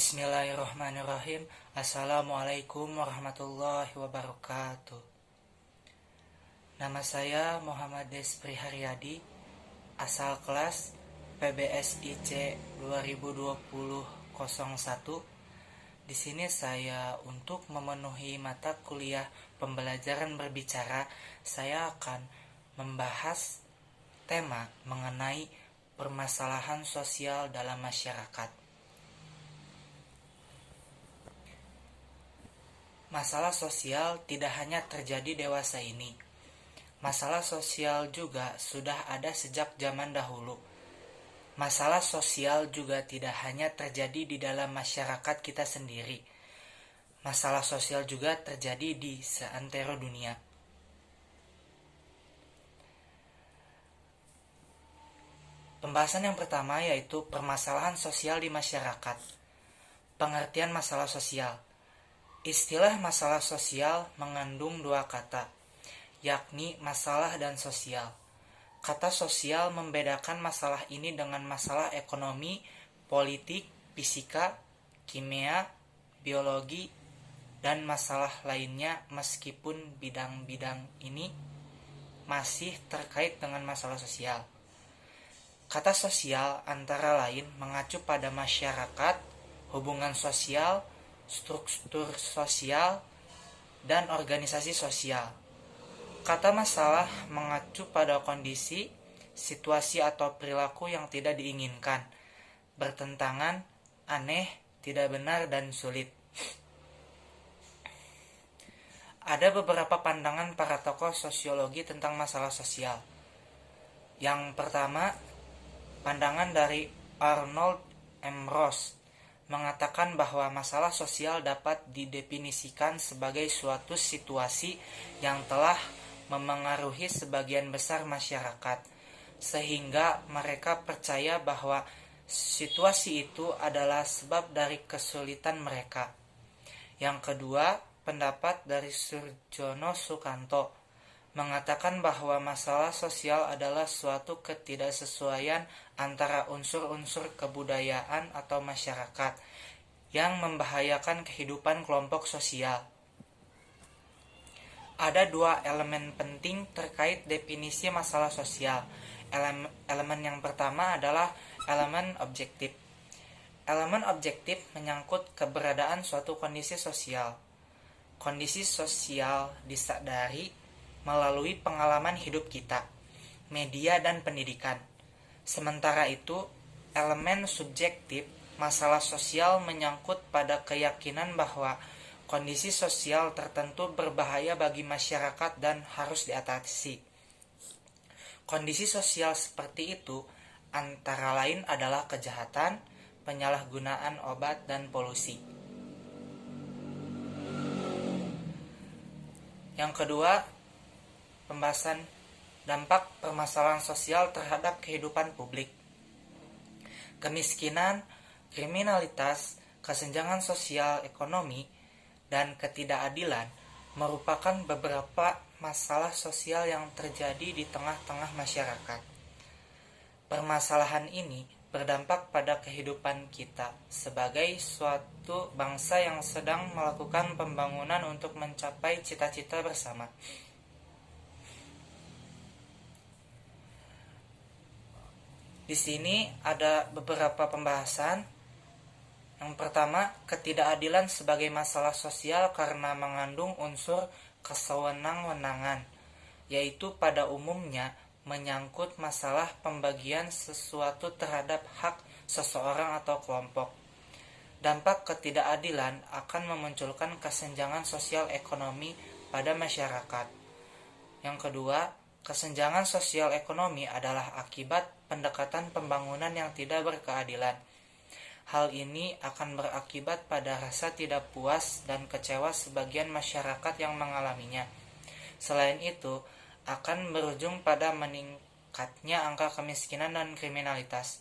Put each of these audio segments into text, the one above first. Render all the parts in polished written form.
Bismillahirrahmanirrahim. Assalamualaikum warahmatullahi wabarakatuh. Nama saya Muhammad Despri Haryadi, asal kelas PBSIC 2020-01. Di sini saya untuk memenuhi mata kuliah pembelajaran berbicara, saya akan membahas tema mengenai permasalahan sosial dalam masyarakat. Masalah sosial tidak hanya terjadi dewasa ini. Masalah sosial juga sudah ada sejak zaman dahulu. Masalah sosial juga tidak hanya terjadi di dalam masyarakat kita sendiri. Masalah sosial juga terjadi di seantero dunia. Pembahasan yang pertama yaitu permasalahan sosial di masyarakat. Pengertian masalah sosial. Istilah masalah sosial mengandung dua kata, yakni masalah dan sosial. Kata sosial membedakan masalah ini dengan masalah ekonomi, politik, fisika, kimia, biologi, dan masalah lainnya meskipun bidang-bidang ini masih terkait dengan masalah sosial. Kata sosial antara lain mengacu pada masyarakat, hubungan sosial, struktur sosial, dan organisasi sosial. Kata masalah mengacu pada kondisi, situasi atau perilaku yang tidak diinginkan, bertentangan, aneh, tidak benar, dan sulit. Ada beberapa pandangan para tokoh sosiologi tentang masalah sosial. Yang pertama, pandangan dari Arnold M. Ross mengatakan bahwa masalah sosial dapat didefinisikan sebagai suatu situasi yang telah memengaruhi sebagian besar masyarakat, sehingga mereka percaya bahwa situasi itu adalah sebab dari kesulitan mereka. Yang kedua, pendapat dari Surjono Sukanto mengatakan bahwa masalah sosial adalah suatu ketidaksesuaian antara unsur-unsur kebudayaan atau masyarakat yang membahayakan kehidupan kelompok sosial. Ada dua elemen penting terkait definisi masalah sosial. Elemen yang pertama adalah elemen objektif. Elemen objektif menyangkut keberadaan suatu kondisi sosial. Kondisi sosial disadari melalui pengalaman hidup kita, media, dan pendidikan. Sementara itu, elemen subjektif masalah sosial menyangkut pada keyakinan bahwa kondisi sosial tertentu berbahaya bagi masyarakat dan harus diatasi. Kondisi sosial seperti itu antara lain adalah kejahatan, penyalahgunaan obat, dan polusi. Yang kedua, pembahasan dampak permasalahan sosial terhadap kehidupan publik. Kemiskinan, kriminalitas, kesenjangan sosial ekonomi, dan ketidakadilan merupakan beberapa masalah sosial yang terjadi di tengah-tengah masyarakat. Permasalahan ini berdampak pada kehidupan kita sebagai suatu bangsa yang sedang melakukan pembangunan untuk mencapai cita-cita bersama. Di sini ada beberapa pembahasan. Yang pertama, ketidakadilan sebagai masalah sosial karena mengandung unsur kesewenang-wenangan, yaitu pada umumnya menyangkut masalah pembagian sesuatu terhadap hak seseorang atau kelompok. Dampak ketidakadilan akan memunculkan kesenjangan sosial ekonomi pada masyarakat. Yang kedua, kesenjangan sosial ekonomi adalah akibat pendekatan pembangunan yang tidak berkeadilan. Hal ini akan berakibat pada rasa tidak puas dan kecewa sebagian masyarakat yang mengalaminya. Selain itu, akan berujung pada meningkatnya angka kemiskinan dan kriminalitas.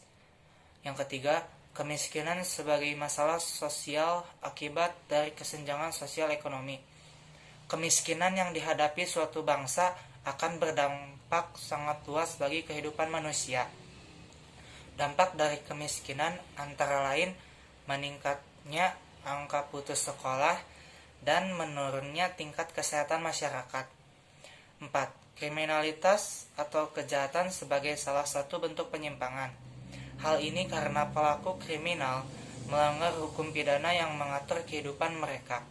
Yang ketiga, kemiskinan sebagai masalah sosial akibat dari kesenjangan sosial ekonomi. Kemiskinan yang dihadapi suatu bangsa akan berdampak sangat luas bagi kehidupan manusia. Dampak dari kemiskinan antara lain meningkatnya angka putus sekolah, dan menurunnya tingkat kesehatan masyarakat. 4. Kriminalitas atau kejahatan sebagai salah satu bentuk penyimpangan. Hal ini karena pelaku kriminal melanggar hukum pidana yang mengatur kehidupan mereka.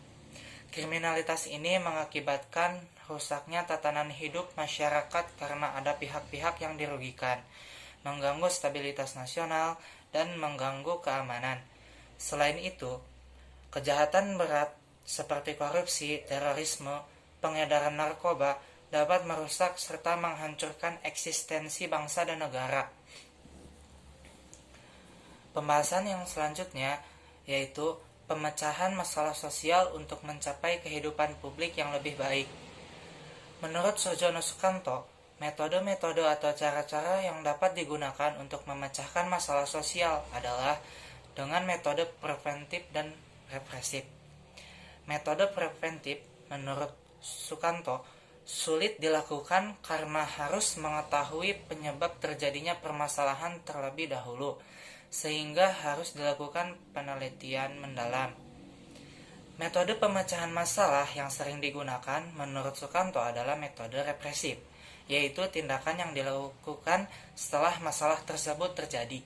Kriminalitas ini mengakibatkan rusaknya tatanan hidup masyarakat karena ada pihak-pihak yang dirugikan, mengganggu stabilitas nasional, dan mengganggu keamanan. Selain itu, kejahatan berat seperti korupsi, terorisme, pengedaran narkoba dapat merusak serta menghancurkan eksistensi bangsa dan negara. Pembahasan yang selanjutnya yaitu pemecahan masalah sosial untuk mencapai kehidupan publik yang lebih baik. Menurut Soejono Sukanto, metode-metode atau cara-cara yang dapat digunakan untuk memecahkan masalah sosial adalah dengan metode preventif dan represif. Metode preventif, menurut Sukanto, sulit dilakukan karena harus mengetahui penyebab terjadinya permasalahan terlebih dahulu, sehingga harus dilakukan penelitian mendalam. Metode pemecahan masalah yang sering digunakan menurut Sukanto adalah metode represif, yaitu tindakan yang dilakukan setelah masalah tersebut terjadi.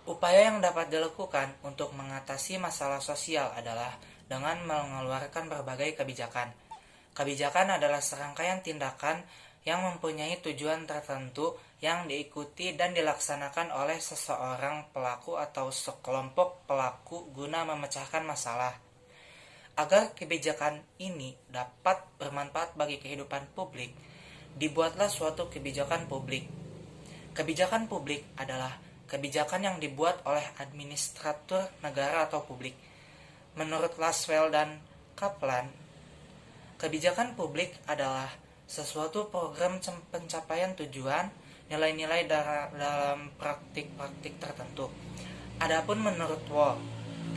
Upaya yang dapat dilakukan untuk mengatasi masalah sosial adalah dengan mengeluarkan berbagai kebijakan. Kebijakan adalah serangkaian tindakan yang mempunyai tujuan tertentu yang diikuti dan dilaksanakan oleh seseorang pelaku atau sekelompok pelaku guna memecahkan masalah. Agar kebijakan ini dapat bermanfaat bagi kehidupan publik, dibuatlah suatu kebijakan publik. Kebijakan publik adalah kebijakan yang dibuat oleh administrator negara atau publik. Menurut Laswell dan Kaplan, kebijakan publik adalah sesuatu program pencapaian tujuan, nilai-nilai dalam praktik-praktik tertentu. Adapun menurut Wall,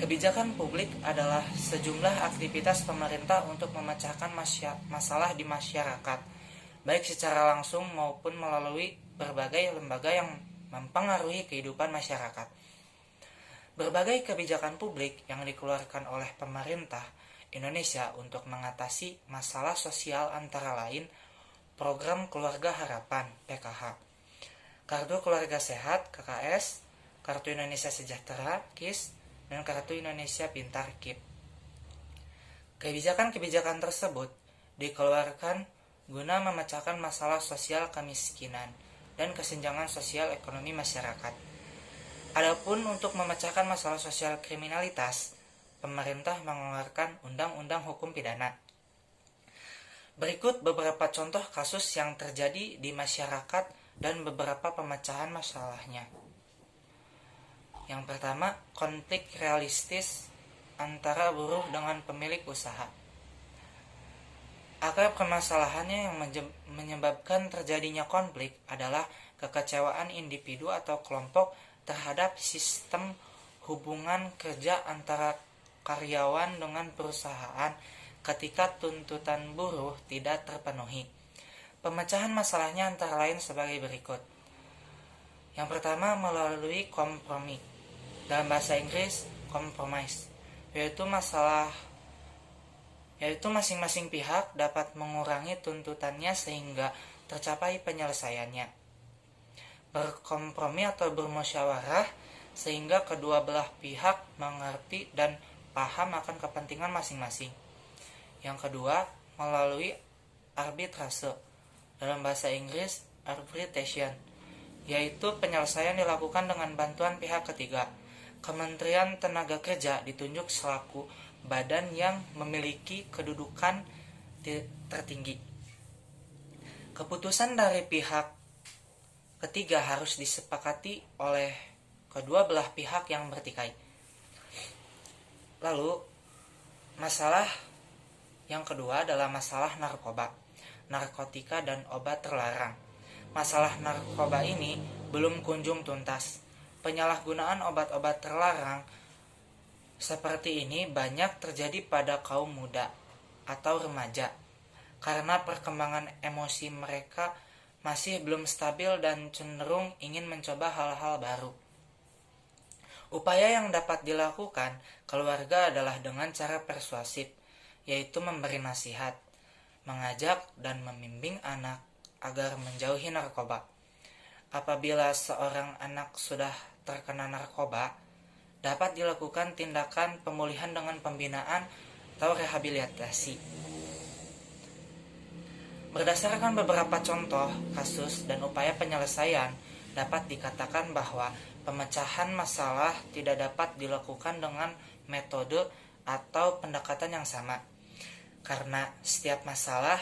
kebijakan publik adalah sejumlah aktivitas pemerintah untuk memecahkan masalah di masyarakat, baik secara langsung maupun melalui berbagai lembaga yang mempengaruhi kehidupan masyarakat. Berbagai kebijakan publik yang dikeluarkan oleh pemerintah Indonesia untuk mengatasi masalah sosial antara lain Program Keluarga Harapan (PKH), Kartu Keluarga Sehat (KKS), Kartu Indonesia Sejahtera (KIS), dan Kartu Indonesia Pintar (KIP). Kebijakan-kebijakan tersebut dikeluarkan guna memecahkan masalah sosial kemiskinan dan kesenjangan sosial ekonomi masyarakat. Adapun untuk memecahkan masalah sosial kriminalitas, pemerintah mengeluarkan Undang-Undang Hukum Pidana. Berikut beberapa contoh kasus yang terjadi di masyarakat dan beberapa pemecahan masalahnya. Yang pertama, konflik realistis antara buruh dengan pemilik usaha. Akar permasalahannya yang menyebabkan terjadinya konflik adalah kekecewaan individu atau kelompok terhadap sistem hubungan kerja antara karyawan dengan perusahaan ketika tuntutan buruh tidak terpenuhi. Pemecahan masalahnya antara lain sebagai berikut. Yang pertama, melalui kompromi. Dalam bahasa Inggris, compromise, yaitu masing-masing pihak dapat mengurangi tuntutannya sehingga tercapai penyelesaiannya. Berkompromi atau bermusyawarah sehingga kedua belah pihak mengerti dan paham akan kepentingan masing-masing. Yang kedua, melalui arbitrase. Dalam bahasa Inggris, arbitration, yaitu penyelesaian dilakukan dengan bantuan pihak ketiga. Kementerian Tenaga Kerja ditunjuk selaku badan yang memiliki kedudukan tertinggi. Keputusan dari pihak ketiga harus disepakati oleh kedua belah pihak yang bertikai. Lalu, masalah yang kedua adalah masalah narkoba, narkotika, dan obat terlarang. Masalah narkoba ini belum kunjung tuntas. Penyalahgunaan obat-obat terlarang seperti ini banyak terjadi pada kaum muda atau remaja karena perkembangan emosi mereka masih belum stabil dan cenderung ingin mencoba hal-hal baru. Upaya yang dapat dilakukan keluarga adalah dengan cara persuasif, yaitu memberi nasihat, mengajak dan membimbing anak agar menjauhi narkoba. Apabila seorang anak sudah terkena narkoba, dapat dilakukan tindakan pemulihan dengan pembinaan atau rehabilitasi. Berdasarkan beberapa contoh kasus dan upaya penyelesaian, dapat dikatakan bahwa pemecahan masalah tidak dapat dilakukan dengan metode atau pendekatan yang sama, karena setiap masalah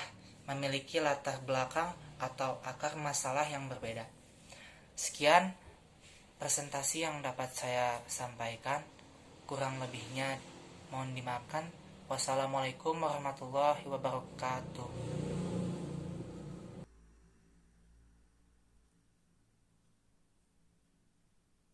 memiliki latar belakang atau akar masalah yang berbeda. Sekian presentasi yang dapat saya sampaikan, kurang lebihnya mohon dimaafkan. Wassalamualaikum warahmatullahi wabarakatuh.